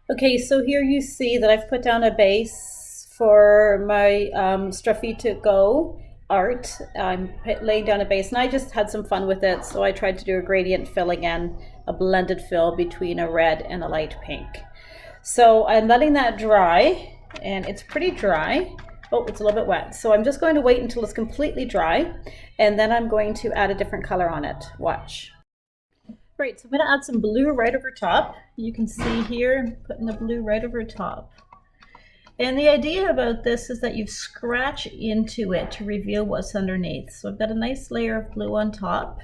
Okay, so here you see that I've put down a base for my Struffy to Go art. I'm laying down a base and I just had some fun with it. So I tried to do a gradient fill again, a blended fill between a red and a light pink. So I'm letting that dry and it's pretty dry. Oh, it's a little bit wet. So I'm just going to wait until it's completely dry and then I'm going to add a different color on it. Watch. Right, so I'm going to add some blue right over top. You can see here, I'm putting the blue right over top. And the idea about this is that you scratch into it to reveal what's underneath. So I've got a nice layer of blue on top.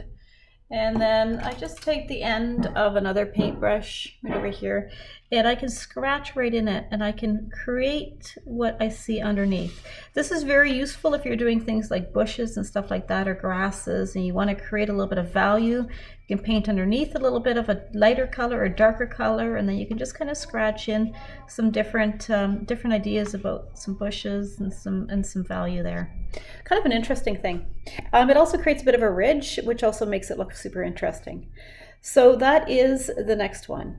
And then I just take the end of another paintbrush right over here and I can scratch right in it and I can create what I see underneath. This is very useful if you're doing things like bushes and stuff like that or grasses and you want to create a little bit of value. You can paint underneath a little bit of a lighter color or darker color and then you can just kind of scratch in some different ideas about some bushes and some value there. Kind of an interesting thing. It also creates a bit of a ridge, which also makes it look super interesting. So that is the next one.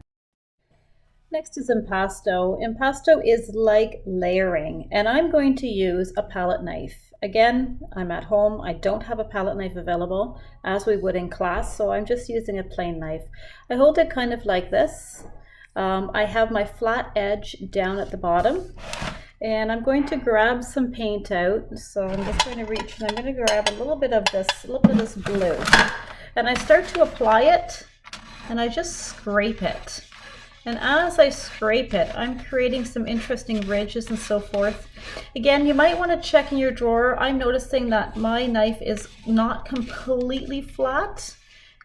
Next is impasto. Impasto is like layering, and I'm going to use a palette knife. Again, I'm at home. I don't have a palette knife available as we would in class, so I'm just using a plain knife. I hold it kind of like this. I have my flat edge down at the bottom. And I'm going to grab some paint out. So I'm just going to reach and I'm going to grab a little bit of this blue. And I start to apply it and I just scrape it. And as I scrape it, I'm creating some interesting ridges and so forth. Again, you might want to check in your drawer. I'm noticing that my knife is not completely flat.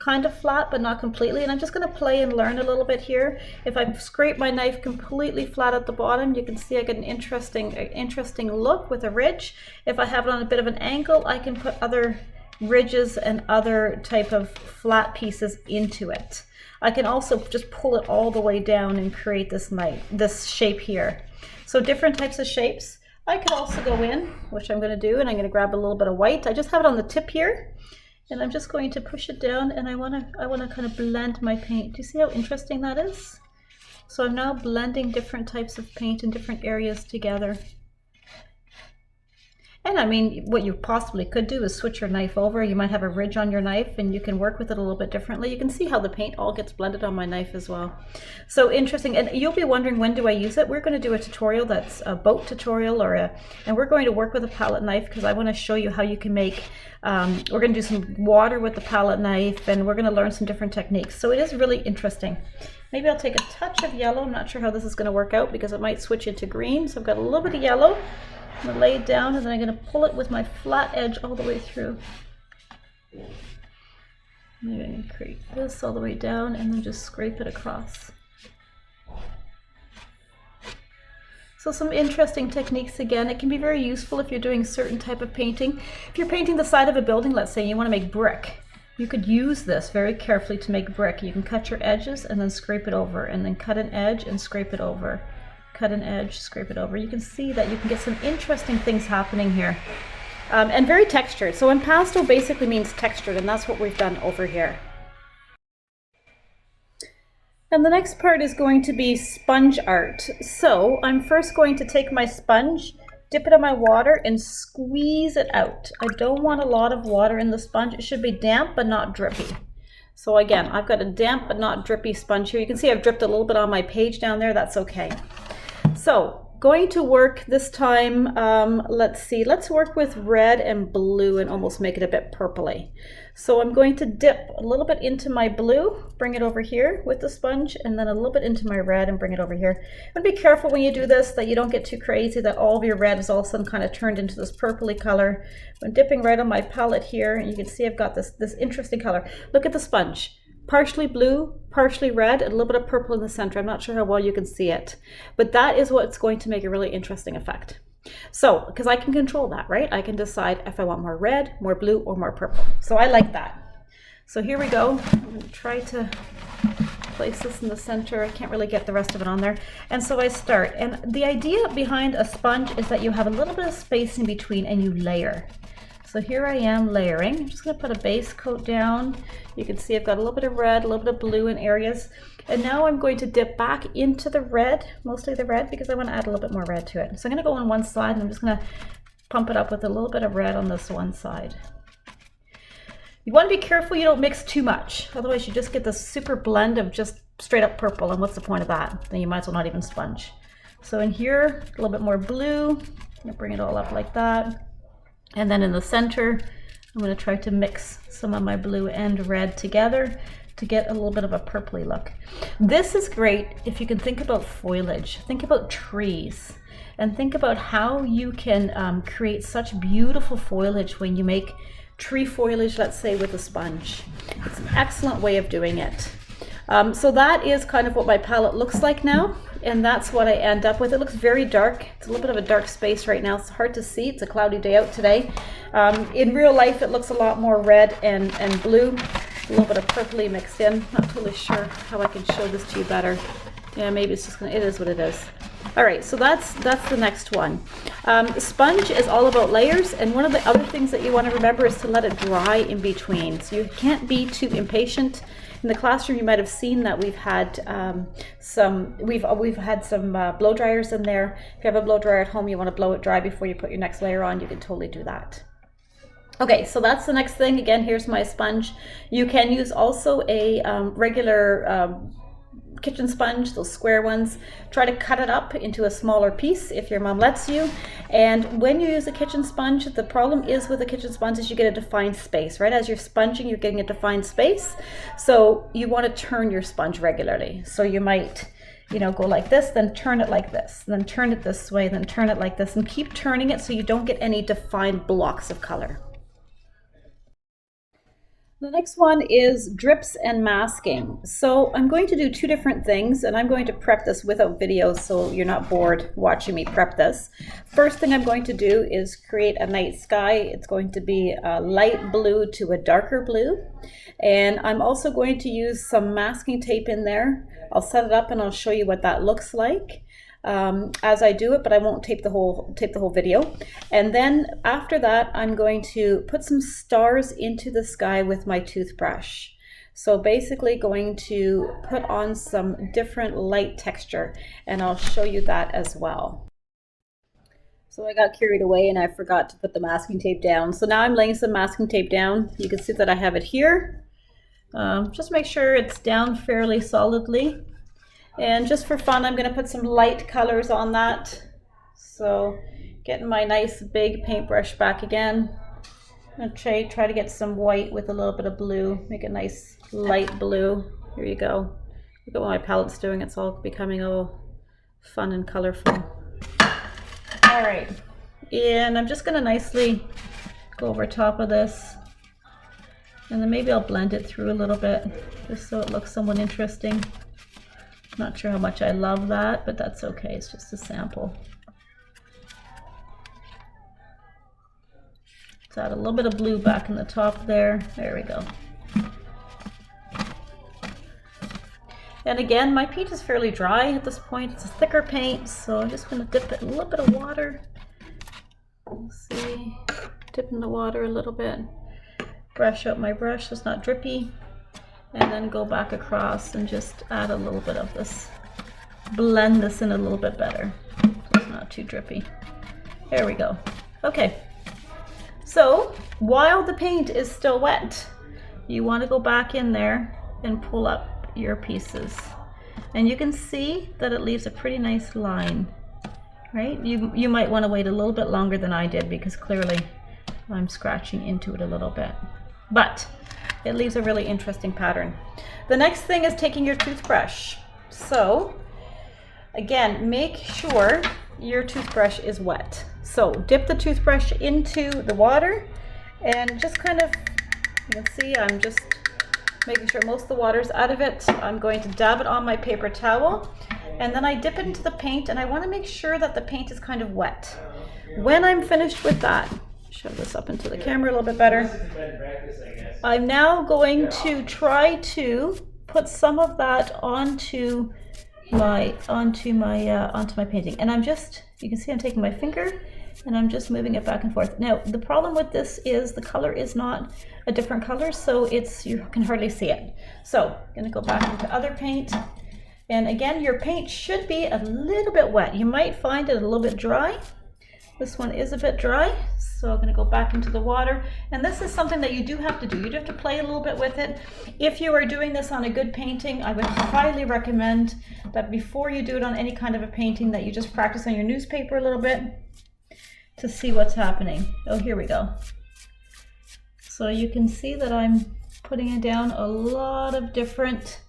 Kind of flat, but not completely. And I'm just going to play and learn a little bit here. If I scrape my knife completely flat at the bottom, you can see I get an interesting look with a ridge. If I have it on a bit of an angle, I can put other ridges and other type of flat pieces into it. I can also just pull it all the way down and create this shape here. So different types of shapes. I could also go in, which I'm going to do, and I'm going to grab a little bit of white. I just have it on the tip here. And I'm just going to push it down and I want to kind of blend my paint. Do you see how interesting that is? So I'm now blending different types of paint in different areas together. And I mean, what you possibly could do is switch your knife over. You might have a ridge on your knife and you can work with it a little bit differently. You can see how the paint all gets blended on my knife as well. So interesting. And you'll be wondering, when do I use it? We're going to do a tutorial that's a boat tutorial and we're going to work with a palette knife because I want to show you how you can make, we're going to do some water with the palette knife and we're going to learn some different techniques. So it is really interesting. Maybe I'll take a touch of yellow. I'm not sure how this is going to work out because it might switch into green. So I've got a little bit of yellow. I'm going to lay it down and then I'm going to pull it with my flat edge all the way through. Maybe I'm going to create this all the way down and then just scrape it across. So some interesting techniques again. It can be very useful if you're doing certain type of painting. If you're painting the side of a building, let's say you want to make brick, you could use this very carefully to make brick. You can cut your edges and then scrape it over and then cut an edge and scrape it over. Cut an edge, scrape it over. You can see that you can get some interesting things happening here. And very textured. So impasto basically means textured, and that's what we've done over here. And the next part is going to be sponge art. So I'm first going to take my sponge, dip it in my water, and squeeze it out. I don't want a lot of water in the sponge. It should be damp but not drippy. So again, I've got a damp but not drippy sponge here. You can see I've dripped a little bit on my page down there. That's okay. So going to work this time, let's work with red and blue and almost make it a bit purpley. So I'm going to dip a little bit into my blue, bring it over here with the sponge, and then a little bit into my red and bring it over here. And be careful when you do this that you don't get too crazy, that all of your red is all of a sudden kind of turned into this purpley color. I'm dipping right on my palette here, and you can see I've got this interesting color. Look at the sponge. Partially blue, partially red, and a little bit of purple in the center. I'm not sure how well you can see it, but that is what's going to make a really interesting effect. So, because I can control that, right? I can decide if I want more red, more blue, or more purple. So I like that. So here we go. I'm going to try to place this in the center. I can't really get the rest of it on there. And so I start. And the idea behind a sponge is that you have a little bit of space in between and you layer. So here I am layering. I'm just going to put a base coat down. You can see I've got a little bit of red, a little bit of blue in areas. And now I'm going to dip back into the red, mostly the red, because I want to add a little bit more red to it. So I'm going to go on one side and I'm just going to pump it up with a little bit of red on this one side. You want to be careful you don't mix too much, otherwise you just get this super blend of just straight up purple, and what's the point of that? Then you might as well not even sponge. So in here, a little bit more blue, I'm going to bring it all up like that. And then in the center, I'm going to try to mix some of my blue and red together to get a little bit of a purpley look. This is great if you can think about foliage, think about trees, and think about how you can create such beautiful foliage when you make tree foliage, let's say, with a sponge. It's an excellent way of doing it. So that is kind of what my palette looks like now, and that's what I end up with. It looks very dark. It's a little bit of a dark space right now. It's hard to see. It's a cloudy day out today. In real life, it looks a lot more red and blue, a little bit of purpley mixed in. Not totally sure how I can show this to you better. Yeah, maybe it's just gonna, it is what it is. All right, so that's the next one. Sponge is all about layers, and one of the other things that you want to remember is to let it dry in between. So you can't be too impatient. In the classroom, you might have seen that we've had some blow dryers in there. If you have a blow dryer at home, you want to blow it dry before you put your next layer on, you can totally do that. Okay, so that's the next thing. Again, here's my sponge. You can use also a regular kitchen sponge, those square ones. Try to cut it up into a smaller piece if your mom lets you. And when you use a kitchen sponge, the problem is with a kitchen sponge is you get a defined space, right? As you're sponging, you're getting a defined space. So you want to turn your sponge regularly. So you might, you know, go like this, then turn it like this, then turn it this way, then turn it like this, and keep turning it so you don't get any defined blocks of color. The next one is drips and masking. So I'm going to do two different things, and I'm going to prep this without video so you're not bored watching me prep this. First thing I'm going to do is create a night sky. It's going to be a light blue to a darker blue. And I'm also going to use some masking tape in there. I'll set it up and I'll show you what that looks like as I do it, but I won't tape the whole video. And then after that, I'm going to put some stars into the sky with my toothbrush. So basically going to put on some different light texture, and I'll show you that as well. So I got carried away and I forgot to put the masking tape down. So now I'm laying some masking tape down. You can see that I have it here. Just make sure it's down fairly solidly. And just for fun, I'm going to put some light colors on that. So getting my nice big paintbrush back again. I'm going to try to get some white with a little bit of blue. Make a nice light blue. Here you go. Look at what my palette's doing. It's all becoming all fun and colorful. All right. And I'm just going to nicely go over top of this. And then maybe I'll blend it through a little bit just so it looks somewhat interesting. Not sure how much I love that, but that's okay. It's just a sample. Let's add a little bit of blue back in the top there. There we go. And again, my paint is fairly dry at this point. It's a thicker paint, so I'm just going to dip it in a little bit of water. Let's see. Dip in the water a little bit. Brush out my brush so it's not drippy. And then go back across and just add a little bit of this. Blend this in a little bit better so it's not too drippy. There we go. Okay. So while the paint is still wet, you want to go back in there and pull up your pieces. And you can see that it leaves a pretty nice line, right? You might want to wait a little bit longer than I did because clearly I'm scratching into it a little bit. But it leaves a really interesting pattern. The next thing is taking your toothbrush. So again, make sure your toothbrush is wet. So dip the toothbrush into the water and just kind of, you can see I'm just making sure most of the water's out of it. I'm going to dab it on my paper towel and then I dip it into the paint, and I want to make sure that the paint is kind of wet. When I'm finished with that, shove this up into the camera a little bit better. I'm now going to try to put some of that onto my painting, and I'm just, you can see I'm taking my finger and I'm just moving it back and forth. Now the problem with this is the color is not a different color, so you can hardly see it. So I'm going to go back into other paint. And again, your paint should be a little bit wet. You might find it a little bit dry. This one is a bit dry, so I'm going to go back into the water. And this is something that you do have to do. You do have to play a little bit with it. If you are doing this on a good painting, I would highly recommend that before you do it on any kind of a painting, that you just practice on your newspaper a little bit to see what's happening. Oh, here we go. So you can see that I'm putting it down a lot of different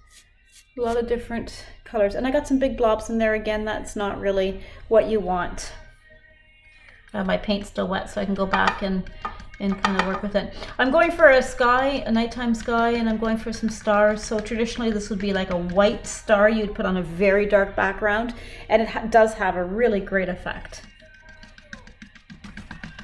colors. And I got some big blobs in there again. That's not really what you want. My paint's still wet, so I can go back and kind of work with it. I'm going for a sky, a nighttime sky, and I'm going for some stars. So traditionally this would be like a white star you'd put on a very dark background, and it does have a really great effect.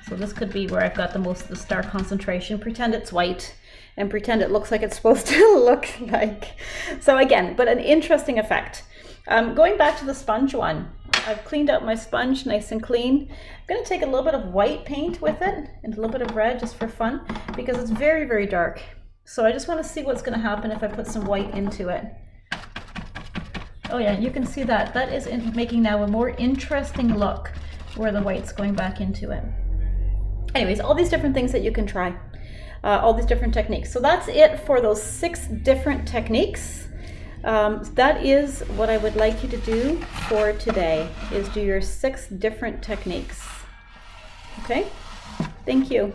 So this could be where I've got the most of the star concentration. Pretend it's white and pretend it looks like it's supposed to look like. So again, but an interesting effect. Going back to the sponge one, I've cleaned out my sponge nice and clean. I'm going to take a little bit of white paint with it and a little bit of red just for fun, because it's very, very dark. So I just want to see what's going to happen if I put some white into it. Oh yeah, you can see that. That is making now a more interesting look where the white's going back into it. Anyways, all these different things that you can try, all these different techniques. So that's it for those 6 different techniques. That is what I would like you to do for today, is do your 6 different techniques. Okay, thank you.